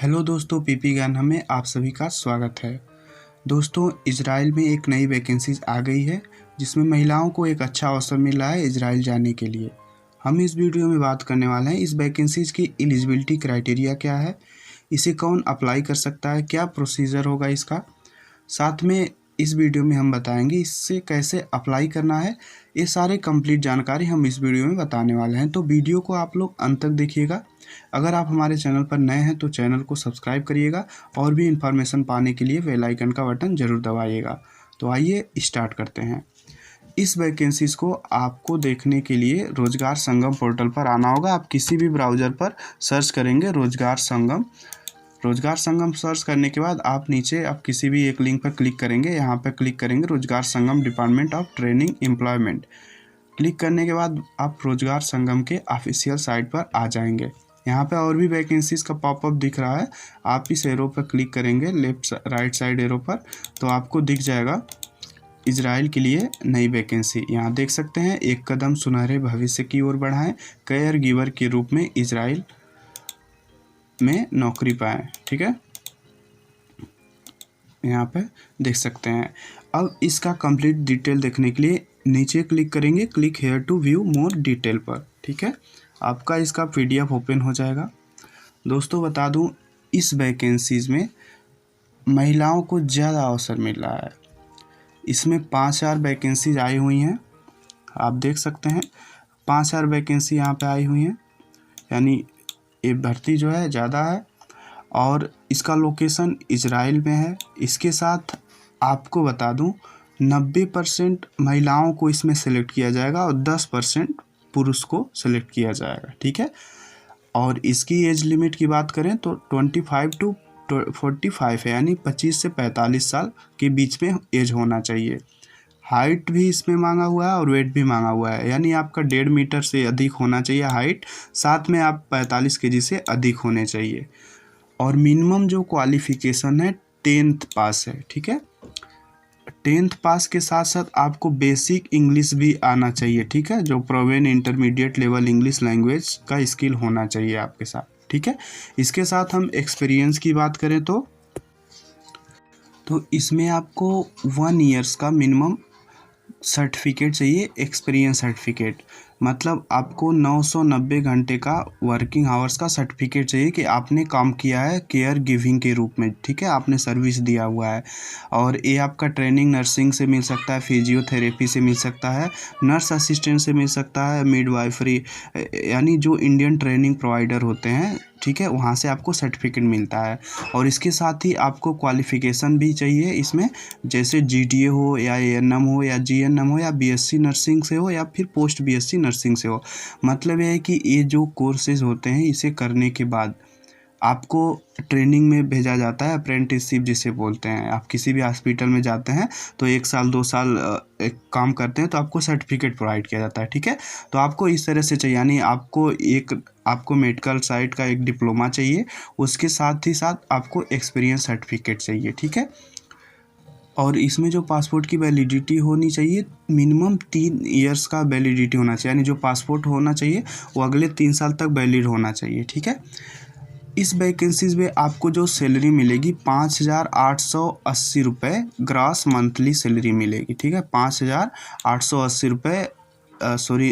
Hello दोस्तों, PP ज्ञान में आप सभी का स्वागत है। दोस्तों, इजराइल में एक नई वैकेंसीज आ गई है जिसमें महिलाओं को एक अच्छा अवसर मिल रहा है इजराइल जाने के लिए। हम इस वीडियो में बात करने वाले हैं इस वैकेंसीज की एलिजिबिलिटी क्राइटेरिया क्या है, इसे कौन अप्लाई कर सकता है, क्या प्रोसीजर होगा इसका। साथ में इस वीडियो में हम बताएंगे इससे कैसे अप्लाई करना है। ये सारे कंप्लीट जानकारी हम इस वीडियो में बताने वाले हैं, तो वीडियो को आप लोग अंत तक देखिएगा। अगर आप हमारे चैनल पर नए हैं तो चैनल को सब्सक्राइब करिएगा और भी इन्फॉर्मेशन पाने के लिए बेल आइकन का बटन ज़रूर दबाइएगा। तो आइए स्टार्ट करते हैं। इस वैकेंसीज़ को आपको देखने के लिए रोजगार संगम पोर्टल पर आना होगा। आप किसी भी ब्राउज़र पर सर्च करेंगे रोजगार संगम सर्च करने के बाद आप नीचे आप किसी भी एक लिंक पर क्लिक करेंगे। यहाँ पर क्लिक करेंगे Rozgar Sangam department of training employment. Click करने के बाद आप रोजगार संगम के ऑफिशियल साइट पर आ जाएंगे। यहाँ पे और भी वैकेंसीज़ का पॉपअप दिख रहा है। आप इस एरो पर क्लिक करेंगे लेफ्ट राइट साइड एरो पर, तो आपको दिख जाएगा इजराइल के लिए नई वैकेंसी। यहाँ देख सकते हैं, एक कदम सुनहरे भविष्य की ओर बढ़ाएं, केयर गिवर के रूप में इजराइल में नौकरी पाएं। ठीक है, यहाँ पे देख सकते हैं। अब इसका कंप्लीट डिटेल देखने के लिए नीचे क्लिक करेंगे, click here to view more detail पर। ठीक है, आपका इसका PDF ओपन हो जाएगा। दोस्तों, बता दूं इस वैकेंसीज़ में महिलाओं को ज़्यादा अवसर मिल रहा है। इसमें 5000 वैकेंसीज आई हुई हैं। आप देख सकते हैं 5000 वैकेंसी यहाँ पे आई हुई हैं, यानी ये भर्ती जो है ज़्यादा है और इसका लोकेशन इजराइल में है। इसके साथ आपको बता दूं 90% महिलाओं को इसमें सेलेक्ट किया जाएगा और 10% पुरुष को सेलेक्ट किया जाएगा। ठीक है, और इसकी एज लिमिट की बात करें तो 25 टू 45 है, यानी 25 से 45 साल के बीच में एज होना चाहिए। हाइट भी इसमें मांगा हुआ है और वेट भी मांगा हुआ है, यानी आपका 1.5 मीटर से अधिक होना चाहिए हाइट, साथ में आप 45 kg से अधिक होने चाहिए। और मिनिमम जो क्वालिफिकेशन है 10th पास है। ठीक है, 10th पास के साथ साथ आपको बेसिक इंग्लिश भी आना चाहिए। ठीक है, जो proven intermediate level English language का स्किल होना चाहिए आपके साथ। ठीक है, इसके साथ हम एक्सपीरियंस की बात करें तो इसमें आपको 1 ईयर्स का मिनिमम सर्टिफिकेट चाहिए, एक्सपीरियंस सर्टिफिकेट। मतलब आपको 990 घंटे का वर्किंग आवर्स का सर्टिफिकेट चाहिए कि आपने काम किया है केयर गिविंग के रूप में। ठीक है, आपने सर्विस दिया हुआ है। और ये आपका ट्रेनिंग नर्सिंग से मिल सकता है, फिजियोथेरेपी से मिल सकता है, नर्स असिस्टेंट से मिल सकता है, मिडवाइफरी, यानी जो इंडियन ट्रेनिंग प्रोवाइडर होते हैं, ठीक है, वहाँ से आपको सर्टिफिकेट मिलता है। और इसके साथ ही आपको क्वालिफ़िकेशन भी चाहिए इसमें, जैसे GDA हो या ANM हो या GNM हो या BSc नर्सिंग से हो या फिर पोस्ट BSc नर्सिंग से हो। मतलब यह है कि ये जो कोर्सेज होते हैं इसे करने के बाद आपको ट्रेनिंग में भेजा जाता है, अप्रेंटिसशिप जिसे बोलते हैं। आप किसी भी हॉस्पिटल में जाते हैं तो 1 साल 2 साल एक काम करते हैं तो आपको सर्टिफिकेट प्रोवाइड किया जाता है। ठीक है, तो आपको इस तरह से चाहिए, यानी आपको मेडिकल साइड का एक डिप्लोमा चाहिए, उसके साथ ही साथ आपको एक्सपीरियंस सर्टिफिकेट चाहिए। ठीक है, और इसमें जो पासपोर्ट की वैलिडिटी होनी चाहिए मिनिमम 3 ईयर्स का वैलिडिटी होना चाहिए, यानी जो पासपोर्ट होना चाहिए वो अगले 3 साल तक वैलिड होना चाहिए। ठीक है, इस वैकेंसीज में आपको जो सैलरी मिलेगी 5880 रुपये ग्रॉस मंथली सैलरी मिलेगी। ठीक है, 5880 रुपये,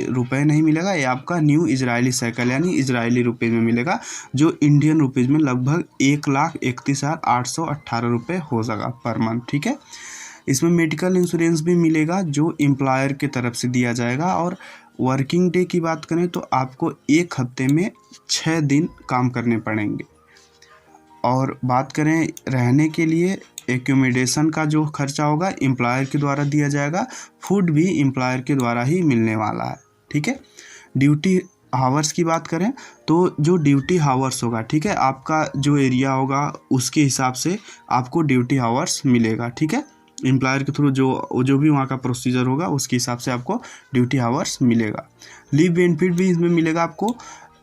रुपए नहीं मिलेगा, ये आपका न्यू इजरायली साइकिल यानी इजरायली रुपये में मिलेगा, जो इंडियन रुपीज़ में लगभग 1,31,818 रुपये हो जाएगा पर मंथ। ठीक है, इसमें मेडिकल इंश्योरेंस भी मिलेगा जो एम्प्लॉयर के तरफ से दिया जाएगा। और वर्किंग डे की बात करें तो आपको 1 हफ्ते में 6 दिन काम करने पड़ेंगे। और बात करें रहने के लिए, एकोमोडेशन का जो खर्चा होगा एम्प्लॉयर के द्वारा दिया जाएगा, फूड भी एम्प्लॉयर के द्वारा ही मिलने वाला है। ठीक है, ड्यूटी हावर्स की बात करें तो जो ड्यूटी हावर्स होगा, ठीक है, आपका जो एरिया होगा उसके हिसाब से आपको ड्यूटी हावर्स मिलेगा। ठीक है, एम्प्लॉयर के थ्रू जो भी वहाँ का प्रोसीजर होगा उसके हिसाब से आपको ड्यूटी हावर्स मिलेगा। लीव बेनिफिट भी इसमें मिलेगा आपको।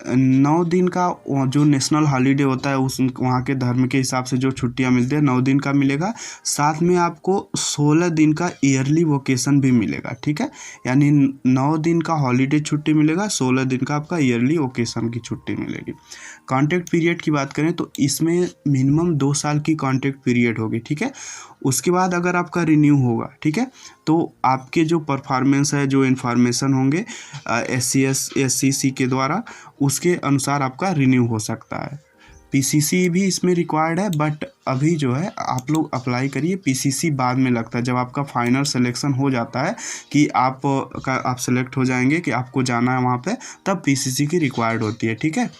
9 दिन का जो नेशनल हॉलीडे होता है उस वहाँ के धर्म के हिसाब से जो छुट्टियाँ मिलती है 9 दिन का मिलेगा। साथ में आपको 16 दिन का ईयरली वोकेशन भी मिलेगा, ठीक है। यानी 9 दिन का हॉलीडे छुट्टी मिलेगा, 16 दिन का आपका ईयरली वोकेशन की छुट्टी मिलेगी। कॉन्ट्रैक्ट पीरियड की बात करें तो इसमें मिनिमम 2 साल की कॉन्ट्रैक्ट पीरियड होगी, ठीक है। उसके बाद अगर आपका रिन्यू होगा, ठीक है, तो आपके जो परफॉर्मेंस है, जो इन्फॉर्मेशन होंगे SCC के द्वारा, उसके अनुसार आपका रिन्यू हो सकता है। PCC भी इसमें रिक्वायर्ड है, बट अभी जो है आप लोग अप्लाई करिए, PCC बाद में लगता है जब आपका फाइनल सिलेक्शन हो जाता है कि आप सेलेक्ट हो जाएंगे कि आपको जाना है वहाँ पे, तब PCC की रिक्वायर्ड होती है, ठीक है।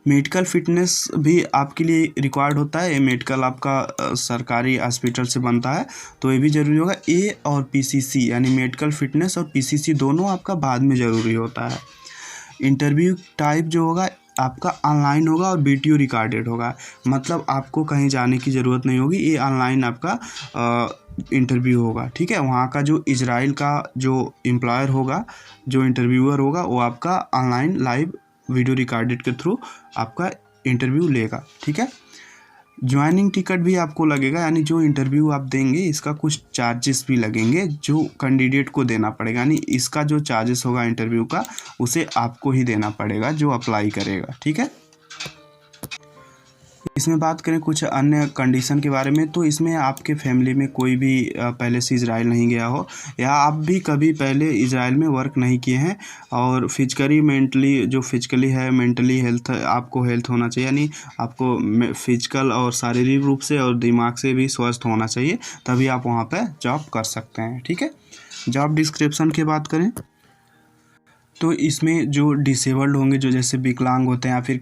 मेडिकल फिटनेस भी आपके लिए रिक्वायर्ड होता है। ये मेडिकल आपका सरकारी हॉस्पिटल से बनता है, तो ये भी ज़रूरी होगा। A और PCC यानी मेडिकल फिटनेस और PCC दोनों आपका बाद में ज़रूरी होता है। इंटरव्यू टाइप जो होगा आपका ऑनलाइन होगा और BTO रिकॉर्डेड होगा, मतलब आपको कहीं जाने की ज़रूरत नहीं होगी। ये ऑनलाइन आपका इंटरव्यू होगा, ठीक है। वहाँ का जो इजराइल का जो एम्प्लॉयर होगा, जो इंटरव्यूअर होगा, वो आपका ऑनलाइन लाइव वीडियो रिकॉर्डेड के थ्रू आपका इंटरव्यू लेगा, ठीक है। ज्वाइनिंग टिकट भी आपको लगेगा, यानी जो इंटरव्यू आप देंगे इसका कुछ चार्जेस भी लगेंगे जो कैंडिडेट को देना पड़ेगा, यानी इसका जो चार्जेस होगा इंटरव्यू का उसे आपको ही देना पड़ेगा जो अप्लाई करेगा, ठीक है। इसमें बात करें कुछ अन्य कंडीशन के बारे में, तो इसमें आपके फैमिली में कोई भी पहले से इजराइल नहीं गया हो, या आप भी कभी पहले इजराइल में वर्क नहीं किए हैं, और फिजिकली है मेंटली हेल्थ आपको हेल्थ होना चाहिए, यानी आपको फिजिकल और शारीरिक रूप से और दिमाग से भी स्वस्थ होना चाहिए, तभी आप वहाँ पर जॉब कर सकते हैं, ठीक है। जॉब डिस्क्रिप्शन की बात करें तो इसमें जो डिसेबल्ड होंगे, जो जैसे विकलांग होते हैं या फिर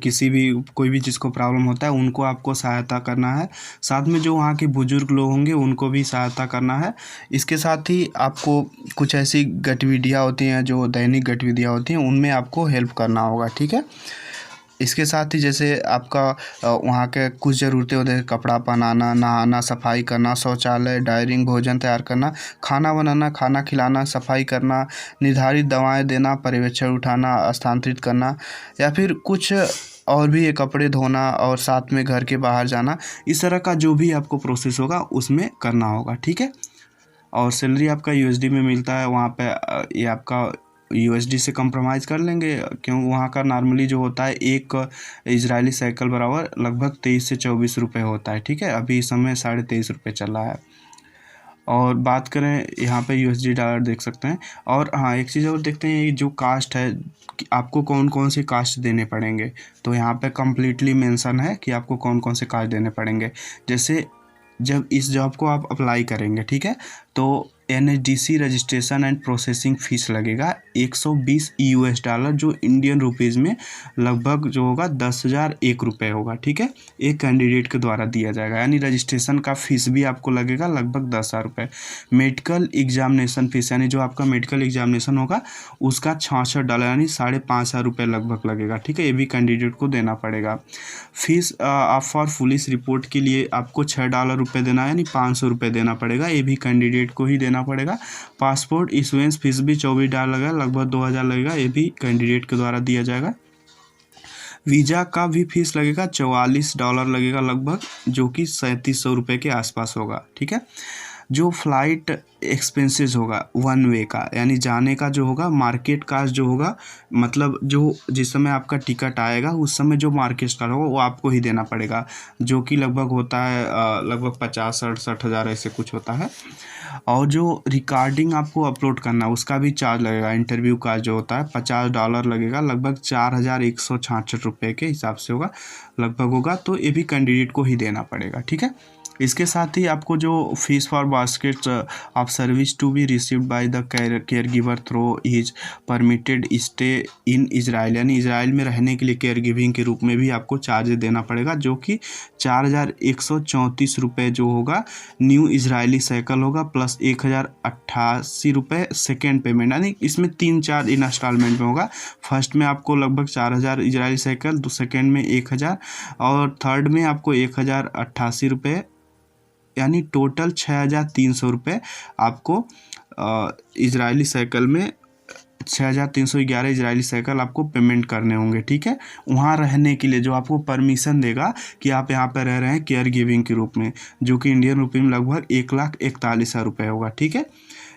कोई भी जिसको प्रॉब्लम होता है, उनको आपको सहायता करना है। साथ में जो वहाँ के बुजुर्ग लोग होंगे उनको भी सहायता करना है। इसके साथ ही आपको कुछ ऐसी गतिविधियाँ होती हैं जो दैनिक गतिविधियाँ होती हैं, उनमें आपको हेल्प करना होगा, ठीक है। इसके साथ ही जैसे आपका वहाँ के कुछ ज़रूरतें होती हैं, कपड़ा पहनाना, नहाना, सफाई करना, शौचालय, डायरिंग, भोजन तैयार करना, खाना बनाना, खाना खिलाना, सफाई करना, निर्धारित दवाएं देना, पर्यवेक्षण उठाना, स्थानांतरित करना, या फिर कुछ और भी ये कपड़े धोना और साथ में घर के बाहर जाना, इस तरह का जो भी आपको प्रोसेस होगा उसमें करना होगा, ठीक है। और सैलरी आपका USD में मिलता है वहाँ पे, ये आपका USD से कंप्रोमाइज़ कर लेंगे, क्यों वहाँ का नॉर्मली जो होता है एक इजरायली साइकिल बराबर लगभग 23 से 24 रुपये होता है, ठीक है। अभी इस समय 23.5 रुपये चल रहा है। और बात करें यहाँ पे USD डॉलर देख सकते हैं। और हाँ, एक चीज़ और देखते हैं, जो कास्ट है कि आपको कौन कौन से कास्ट देने पड़ेंगे, तो यहाँ पे कम्प्लीटली मेंशन है कि आपको कौन कौन से कास्ट देने पड़ेंगे। जैसे जब इस जॉब को आप अप्लाई करेंगे, ठीक है, तो NHDC registration and processing fees लगेगा $120, जो इंडियन रुपीज़ में लगभग जो होगा 10,001 रुपये होगा, ठीक है। एक कैंडिडेट के द्वारा दिया जाएगा, यानी रजिस्ट्रेशन का फ़ीस भी आपको लगेगा लगभग 10,000 रुपये। मेडिकल एग्जामिनेशन फ़ीस, यानी जो आपका मेडिकल एग्जामिनेशन होगा उसका $66 यानी 5,500 रुपये लगभग लगेगा, ठीक है। ये भी कैंडिडेट को देना पड़ेगा। फीस फॉर पुलिस रिपोर्ट के लिए आपको $6 देना, यानी 500 रुपये देना पड़ेगा, ये भी कैंडिडेट को ही देना पड़ेगा। पासपोर्ट इशुएंस फीस भी $24 लगेगा, लगभग 2,000 लगेगा, ये भी कैंडिडेट के द्वारा दिया जाएगा। वीज़ा का भी फीस लगेगा $44 लगेगा लगभग, जो कि 3,700 रुपये के आसपास होगा, ठीक है। जो फ्लाइट एक्सपेंसेस होगा वन वे का, यानी जाने का जो होगा, मार्केट कास्ट जो होगा, मतलब जो जिस समय आपका टिकट आएगा उस समय जो मार्केट कास्ट होगा वो आपको ही देना पड़ेगा, जो कि लगभग होता है लगभग 50-60 हज़ार ऐसे कुछ होता है। और जो रिकॉर्डिंग आपको अपलोड करना है उसका भी चार्ज लगेगा, इंटरव्यू का जो होता है $50 लगेगा, लगभग 4,166 रुपये के हिसाब से होगा लगभग होगा, तो ये भी कैंडिडेट को ही देना पड़ेगा, ठीक है। इसके साथ ही आपको जो fees for basket of service to be received by the care giver through his permitted stay in Israel, यानी इजराइल में रहने के लिए केयर गिविंग के रूप में भी आपको चार्ज देना पड़ेगा, जो कि 4,134 रुपये जो होगा न्यू इजरायली साइकिल होगा, प्लस 1,088 रुपये सेकेंड पेमेंट, यानी इसमें 3-4 इंस्टॉलमेंट में होगा। फर्स्ट में आपको लगभग 4,000 इजरायली साइकिल, सेकेंड में 1,000, और थर्ड में आपको 1,088 रुपये, यानी टोटल 6,300 रुपये आपको इजरायली साइकिल में 6,311 इजरायली शेकल आपको पेमेंट करने होंगे, ठीक है। वहाँ रहने के लिए जो आपको परमिशन देगा कि आप यहाँ पर रह रहे हैं केयर गिविंग के रूप में, जो कि इंडियन रुपये में लगभग 1,41,000 रुपये होगा, ठीक है।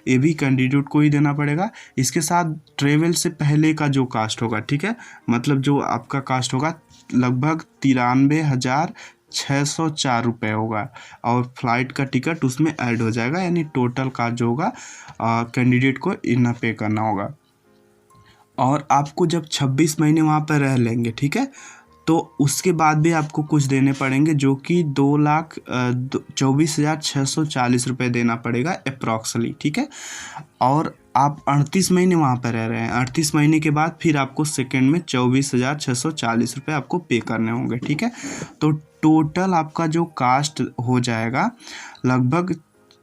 ये भी कैंडिडेट को ही देना पड़ेगा। इसके साथ ट्रेवल से पहले का जो कास्ट होगा, ठीक है, मतलब जो आपका कास्ट होगा लगभग 93,604 रुपये होगा, और फ्लाइट का टिकट उसमें ऐड हो जाएगा, यानी टोटल का जो होगा कैंडिडेट को इतना पे करना होगा। और आपको जब 26 महीने वहाँ पर रह लेंगे, ठीक है, तो उसके बाद भी आपको कुछ देने पड़ेंगे, जो कि 2,24,640 रुपये देना पड़ेगा अप्रॉक्सली, ठीक है। और आप 38 महीने वहाँ पर रह रहे हैं, 38 महीने के बाद फिर आपको सेकेंड में 24,640 रुपये आपको पे करने होंगे, ठीक है। तो टोटल आपका जो कास्ट हो जाएगा लगभग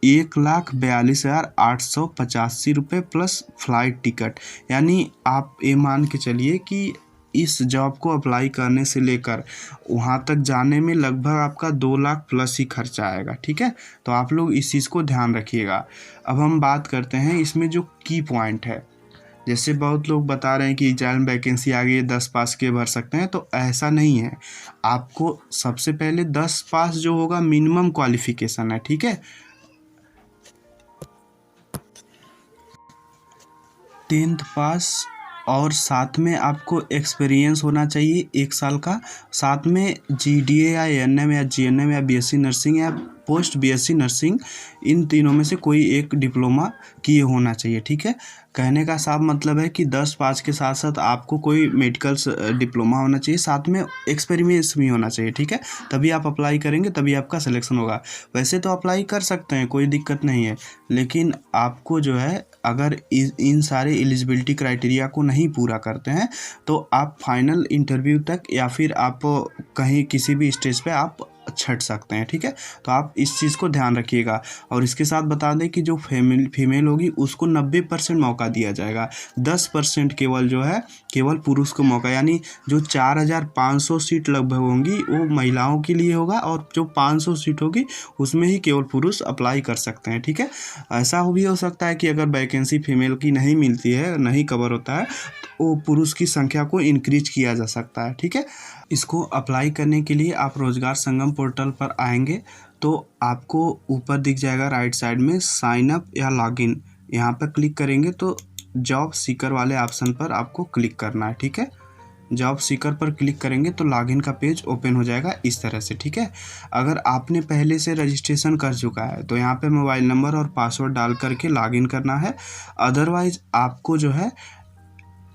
1,42,885 रुपये प्लस फ्लाइट टिकट। यानी आप ये मान के चलिए कि इस जॉब को अप्लाई करने से लेकर वहाँ तक जाने में लगभग आपका 2 लाख प्लस ही खर्चा आएगा, ठीक है। तो आप लोग इस चीज़ को ध्यान रखिएगा। अब हम बात करते हैं इसमें जो की पॉइंट है। जैसे बहुत लोग बता रहे हैं कि इजराइल में वैकेंसी आ गई है, 10 पास के भर सकते हैं, तो ऐसा नहीं है। आपको सबसे पहले 10 पास जो होगा मिनिमम क्वालिफिकेशन है, ठीक है। 10th पास, और साथ में आपको एक्सपीरियंस होना चाहिए 1 साल का। साथ में GDA या ANM या GNM या BSc नर्सिंग या पोस्ट BSc नर्सिंग, इन तीनों में से कोई एक डिप्लोमा किए होना चाहिए, ठीक है। कहने का साफ मतलब है कि 10 पास के साथ साथ आपको कोई मेडिकल डिप्लोमा होना चाहिए, साथ में एक्सपीरियंस भी होना चाहिए, ठीक है। तभी आप अप्लाई करेंगे, तभी आपका सिलेक्शन होगा। वैसे तो अप्लाई कर सकते हैं, कोई दिक्कत नहीं है, लेकिन आपको जो है अगर इन सारे एलिजिबिलिटी क्राइटेरिया को नहीं पूरा करते हैं तो आप फाइनल इंटरव्यू तक या फिर आप कहीं किसी भी स्टेज पे आप छट सकते हैं, ठीक है। तो आप इस चीज़ को ध्यान रखिएगा। और इसके साथ बता दें कि जो फीमेल होगी उसको 90% मौका दिया जाएगा, 10% केवल जो है केवल पुरुष को मौका, यानी जो 4,500 सीट लगभग होंगी वो महिलाओं के लिए होगा, और जो 500 सीट होगी उसमें ही केवल पुरुष अप्लाई कर सकते हैं, ठीक है। ऐसा भी हो सकता है कि अगर वैकेंसी फीमेल की नहीं मिलती है, नहीं कवर होता है, तो वो पुरुष की संख्या को इंक्रीज किया जा सकता है, ठीक है। इसको अप्लाई करने के लिए आप रोजगार संगम पोर्टल पर आएंगे तो आपको ऊपर दिख जाएगा राइट साइड में साइन अप या लॉगिन, यहाँ पर क्लिक करेंगे तो जॉब सीकर वाले ऑप्शन पर आपको क्लिक करना है, ठीक है। जॉब सीकर पर क्लिक करेंगे तो लॉगिन का पेज ओपन हो जाएगा इस तरह से, ठीक है। अगर आपने पहले से रजिस्ट्रेशन कर चुका है तो यहाँ पे मोबाइल नंबर और पासवर्ड डाल करके लॉगिन करना है। अदरवाइज आपको जो है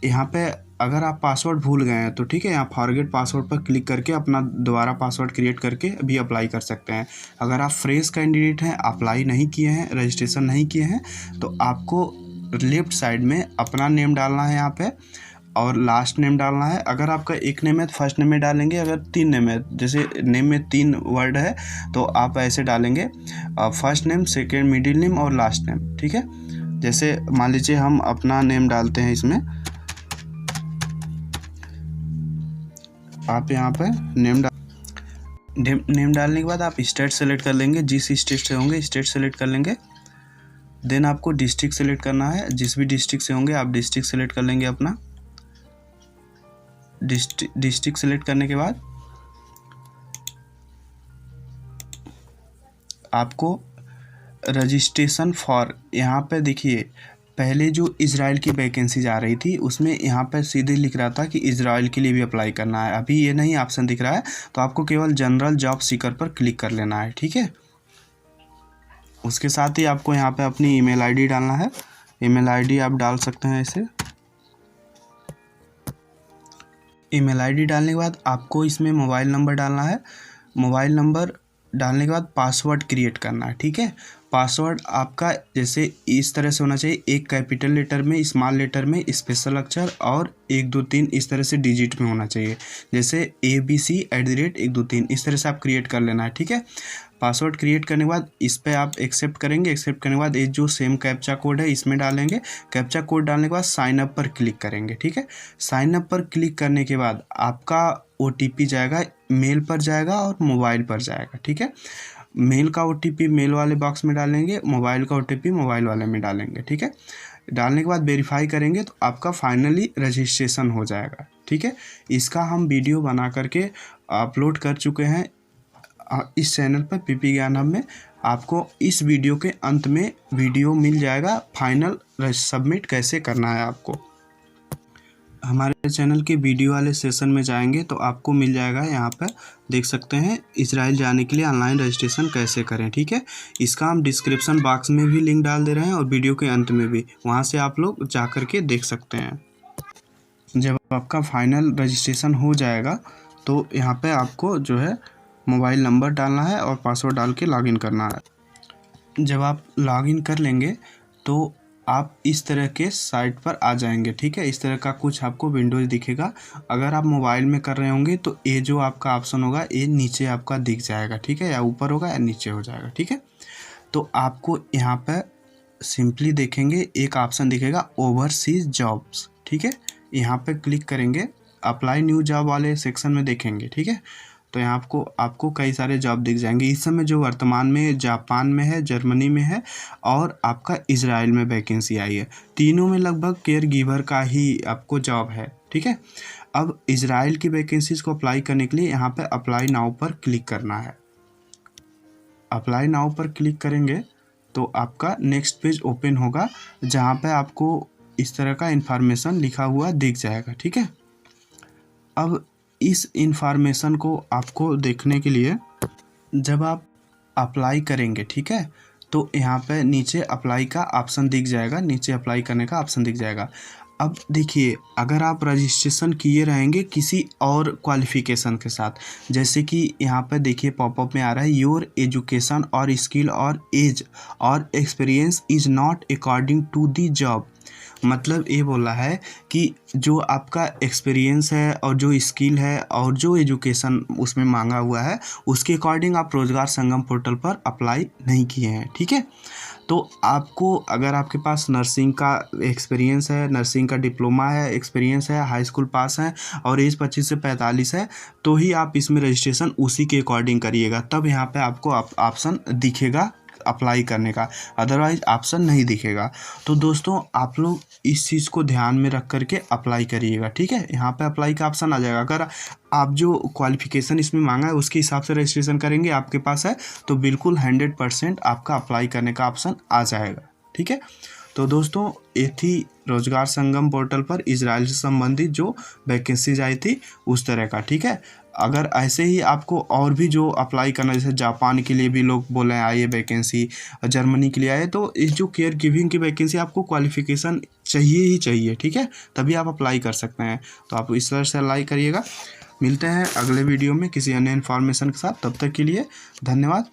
यहाँ पे अगर आप पासवर्ड भूल गए हैं तो ठीक है, यहाँ फॉरगेट पासवर्ड पर क्लिक करके अपना दोबारा पासवर्ड क्रिएट करके भी अप्लाई कर सकते हैं। अगर आप फ्रेश कैंडिडेट हैं, अप्लाई नहीं किए हैं, रजिस्ट्रेशन नहीं किए हैं, तो आपको लेफ़्ट साइड में अपना नेम डालना है यहाँ पे और लास्ट नेम डालना है। अगर आपका एक नेम है तो फर्स्ट नेम में डालेंगे, अगर 3 नेम है, जैसे नेम में 3 वर्ड है तो आप ऐसे डालेंगे first name, second, middle name और लास्ट नेम, ठीक है। जैसे मान लीजिए हम अपना नेम डालते हैं इसमें, आप यहाँ पे नेम डालने के बाद आप स्टेट सेलेक्ट कर लेंगे, जिस स्टेट से होंगे स्टेट सेलेक्ट कर लेंगे। देन आपको डिस्ट्रिक्ट सेलेक्ट करना है, जिस भी डिस्ट्रिक्ट से होंगे आप डिस्ट्रिक्ट सेलेक्ट कर लेंगे अपना। डिस्ट्रिक्ट सेलेक्ट करने के बाद आपको रजिस्ट्रेशन फॉर, यहाँ पे देखिए पहले जो इजराइल की वैकेंसी आ रही थी उसमें यहाँ पर सीधे लिख रहा था कि इजराइल के लिए भी अप्लाई करना है। अभी ये नहीं ऑप्शन दिख रहा है, तो आपको केवल जनरल जॉब सीकर पर क्लिक कर लेना है, ठीक है। उसके साथ ही आपको यहाँ पे अपनी ईमेल आईडी डालना है। ईमेल आईडी आप डाल सकते हैं ऐसे। ईमेल आईडी डालने के बाद आपको इसमें मोबाइल नंबर डालना है। मोबाइल नंबर डालने के बाद पासवर्ड क्रिएट करना है, ठीक है। पासवर्ड आपका जैसे इस तरह से होना चाहिए, एक कैपिटल लेटर में, स्मॉल लेटर में, स्पेशल अक्षर और 1 2 3 इस तरह से डिजिट में होना चाहिए, जैसे ABC@123 इस तरह से आप क्रिएट कर लेना है, ठीक है। पासवर्ड क्रिएट करने के बाद इस पर आप एक्सेप्ट करेंगे। एक्सेप्ट करने के बाद ये जो सेम कैप्चा कोड है इसमें डालेंगे। कैप्चा कोड डालने के बाद साइन अप पर क्लिक करेंगे, ठीक है। साइन अप पर क्लिक करने के बाद आपका OTP जाएगा, मेल पर जाएगा और मोबाइल पर जाएगा, ठीक है। मेल का OTP मेल वाले बॉक्स में डालेंगे, मोबाइल का OTP मोबाइल वाले में डालेंगे, ठीक है। डालने के बाद वेरीफाई करेंगे तो आपका फाइनली रजिस्ट्रेशन हो जाएगा। ठीक है, इसका हम वीडियो बना करके अपलोड कर चुके हैं इस चैनल पर पीपी ज्ञान हब में। आपको इस वीडियो के अंत में वीडियो मिल जाएगा फाइनल सबमिट कैसे करना है। आपको हमारे चैनल के वीडियो वाले सेशन में जाएंगे तो आपको मिल जाएगा, यहाँ पर देख सकते हैं इजराइल जाने के लिए ऑनलाइन रजिस्ट्रेशन कैसे करें। ठीक है, इसका हम डिस्क्रिप्शन बॉक्स में भी लिंक डाल दे रहे हैं और वीडियो के अंत में भी, वहाँ से आप लोग जा कर के देख सकते हैं। जब आपका फाइनल रजिस्ट्रेशन हो जाएगा तो यहाँ पे आपको जो है मोबाइल नंबर डालना है और पासवर्ड डाल के लॉगिन करना है। जब आप लॉगिन कर लेंगे तो आप इस तरह के साइट पर आ जाएंगे। ठीक है, इस तरह का कुछ आपको विंडोज दिखेगा। अगर आप मोबाइल में कर रहे होंगे तो ये जो आपका ऑप्शन होगा ये नीचे आपका दिख जाएगा। ठीक है, या ऊपर होगा या नीचे हो जाएगा। ठीक है, तो आपको यहाँ पर सिंपली देखेंगे एक ऑप्शन दिखेगा ओवरसीज जॉब्स। ठीक है, यहाँ पे क्लिक करेंगे, अप्लाई न्यू जॉब वाले सेक्शन में देखेंगे। ठीक है, तो यहाँ आपको कई सारे जॉब दिख जाएंगे। इस समय जो वर्तमान में जापान में है, जर्मनी में है और आपका इजराइल में वैकेंसी आई है। तीनों में लगभग केयर गिवर का ही आपको जॉब है। ठीक है, अब इजराइल की वैकेंसीज को अप्लाई करने के लिए यहाँ पे अप्लाई नाउ पर क्लिक करना है। अप्लाई नाउ पर क्लिक करेंगे तो आपका नेक्स्ट पेज ओपन होगा, जहाँ पे आपको इस तरह का इंफॉर्मेशन लिखा हुआ दिख जाएगा। ठीक है, अब इस इंफॉर्मेशन को आपको देखने के लिए जब आप अप्लाई करेंगे, ठीक है, तो यहाँ पे नीचे अप्लाई का ऑप्शन दिख जाएगा, नीचे अप्लाई करने का ऑप्शन दिख जाएगा। अब देखिए, अगर आप रजिस्ट्रेशन किए रहेंगे किसी और क्वालिफ़िकेशन के साथ, जैसे कि यहाँ पर देखिए पॉपअप में आ रहा है योर एजुकेशन और स्किल और एज और experience is not according to the job. मतलब ये बोला है कि जो आपका एक्सपीरियंस है और जो स्किल है और जो एजुकेशन उसमें मांगा हुआ है उसके अकॉर्डिंग आप रोज़गार संगम पोर्टल पर अप्लाई नहीं किए हैं। ठीक है, तो आपको अगर आपके पास नर्सिंग का एक्सपीरियंस है, नर्सिंग का डिप्लोमा है, एक्सपीरियंस है, हाई स्कूल पास है और एज 25 से 45 है, तो ही आप इसमें रजिस्ट्रेशन उसी के अकॉर्डिंग करिएगा, तब यहाँ पे आपको ऑप्शन दिखेगा अप्लाई करने का, अदरवाइज ऑप्शन नहीं दिखेगा। तो दोस्तों आप लोग इस चीज़ को ध्यान में रख करके अप्लाई करिएगा। ठीक है, यहाँ पे अप्लाई का ऑप्शन आ जाएगा। अगर आप जो क्वालिफ़िकेशन इसमें मांगा है उसके हिसाब से रजिस्ट्रेशन करेंगे, आपके पास है तो बिल्कुल 100% आपका अप्लाई करने का ऑप्शन आ जाएगा। ठीक है, तो दोस्तों ये थी रोज़गार संगम पोर्टल पर इजराइल से संबंधित जो वैकेंसीज आई थी उस तरह का। ठीक है, अगर ऐसे ही आपको और भी जो अप्लाई करना, जैसे जापान के लिए भी लोग बोले आई है वैकेंसी, जर्मनी के लिए आए, तो इस जो केयर गिविंग की वैकेंसी आपको क्वालिफ़िकेशन चाहिए ही चाहिए। ठीक है, तभी आप अप्लाई कर सकते हैं। तो आप इस तरह से अप्लाई करिएगा। मिलते हैं अगले वीडियो में किसी अन्य इन्फॉर्मेशन के साथ, तब तक के लिए धन्यवाद।